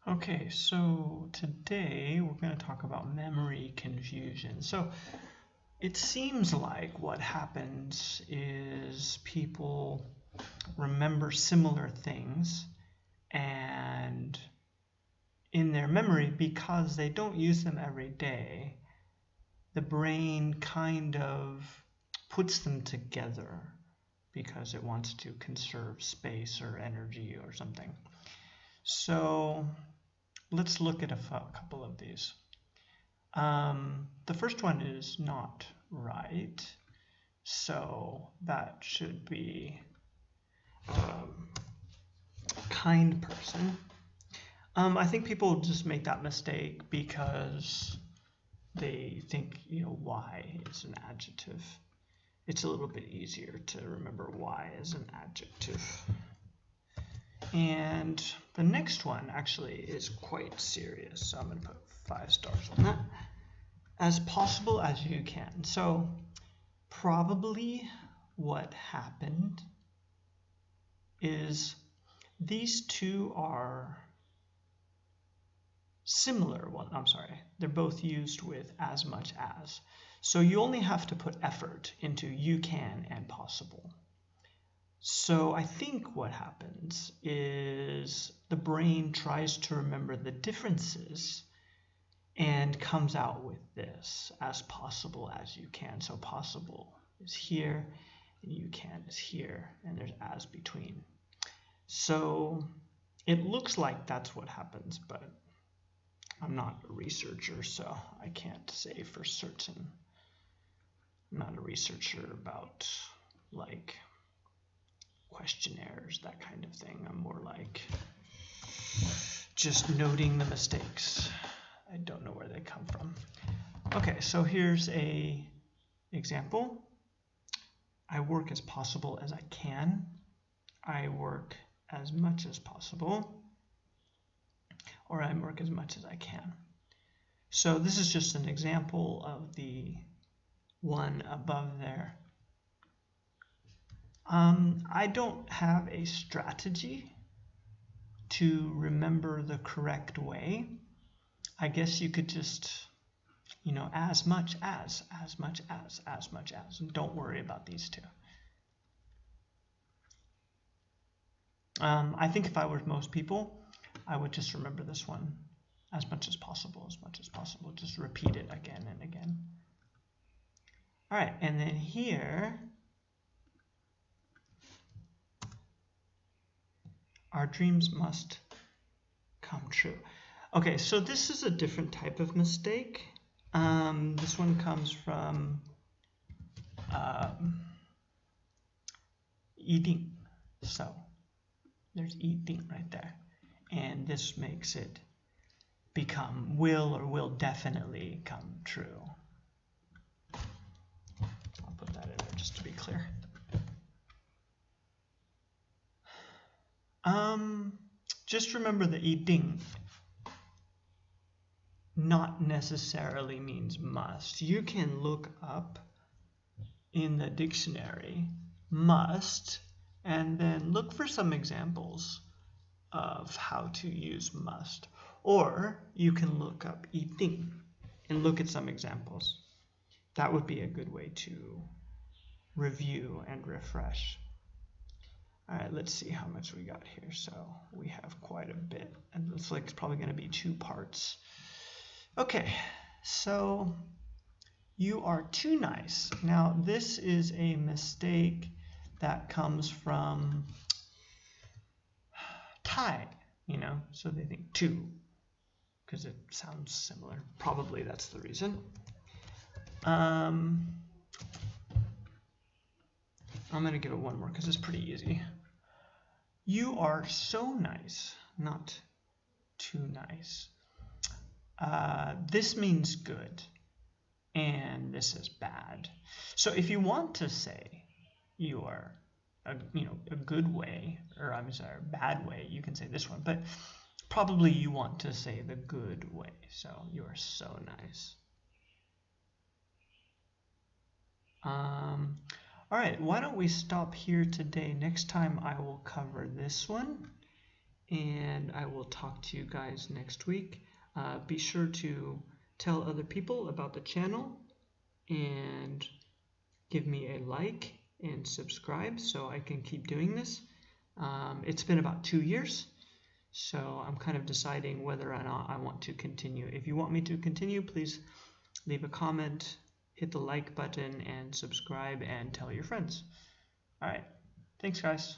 Okay, so today we're going to talk about memory confusion. So it seems like what happens is people remember similar things, and in their memory, because they don't use them every day, the brain kind of puts them together because it wants to conserve space or energy or something. So let's look at a couple of these. The first one is not right, so that should be kind person. I think people just make that mistake because they think, why is an adjective. It's a little bit easier to remember why as an adjective. And the next one actually is quite serious, so I'm going to put 5 stars on that. As possible as you can. So probably what happened is these two are similar. Well, I'm sorry, they're both used with as much as. So you only have to put effort into you can and possible. So I think what happens is the brain tries to remember the differences and comes out with this, as possible as you can. So possible is here, and you can is here, and there's as between. So it looks like that's what happens, but I'm not a researcher, so I can't say for certain. I'm not a researcher about like questionnaires, that kind of thing. I'm more like just noting the mistakes. I don't know where they come from. Okay, so here's a example. I work as possible as I can. I work as much as possible. Or I work as much as I can. So this is just an example of the one above there. I don't have a strategy to remember the correct way. I guess you could just, as much as, as much as, as much as. And don't worry about these two. I think if I were most people, I would just remember this one. As much as possible, as much as possible. Just repeat it again and again. All right, and then here, our dreams must come true. Okay, so this is a different type of mistake. This one comes from eating. So there's eating right there. And this makes it become will or will definitely come true. I'll put that in there just to be clear. Just remember that eating not necessarily means must. You can look up in the dictionary must and then look for some examples of how to use must. Or you can look up eating and look at some examples. That would be a good way to review and refresh. All right, let's see how much we got here. So we have quite a bit, and it looks like it's probably going to be 2 parts. Okay, so you are too nice. Now this is a mistake that comes from Thai, so they think too, because it sounds similar. Probably that's the reason. I'm going to give it one more because it's pretty easy. You are so nice, not too nice. This means good, and this is bad. So if you want to say you are a good way, or I'm sorry, a bad way, you can say this one, but probably you want to say the good way. So you are so nice. All right, why don't we stop here today? Next time I will cover this one, and I will talk to you guys next week. Be sure to tell other people about the channel and give me a like and subscribe so I can keep doing this. It's been about 2 years, so I'm kind of deciding whether or not I want to continue. If you want me to continue, please leave a comment, hit the like button, and subscribe, and tell your friends. All right. Thanks, guys.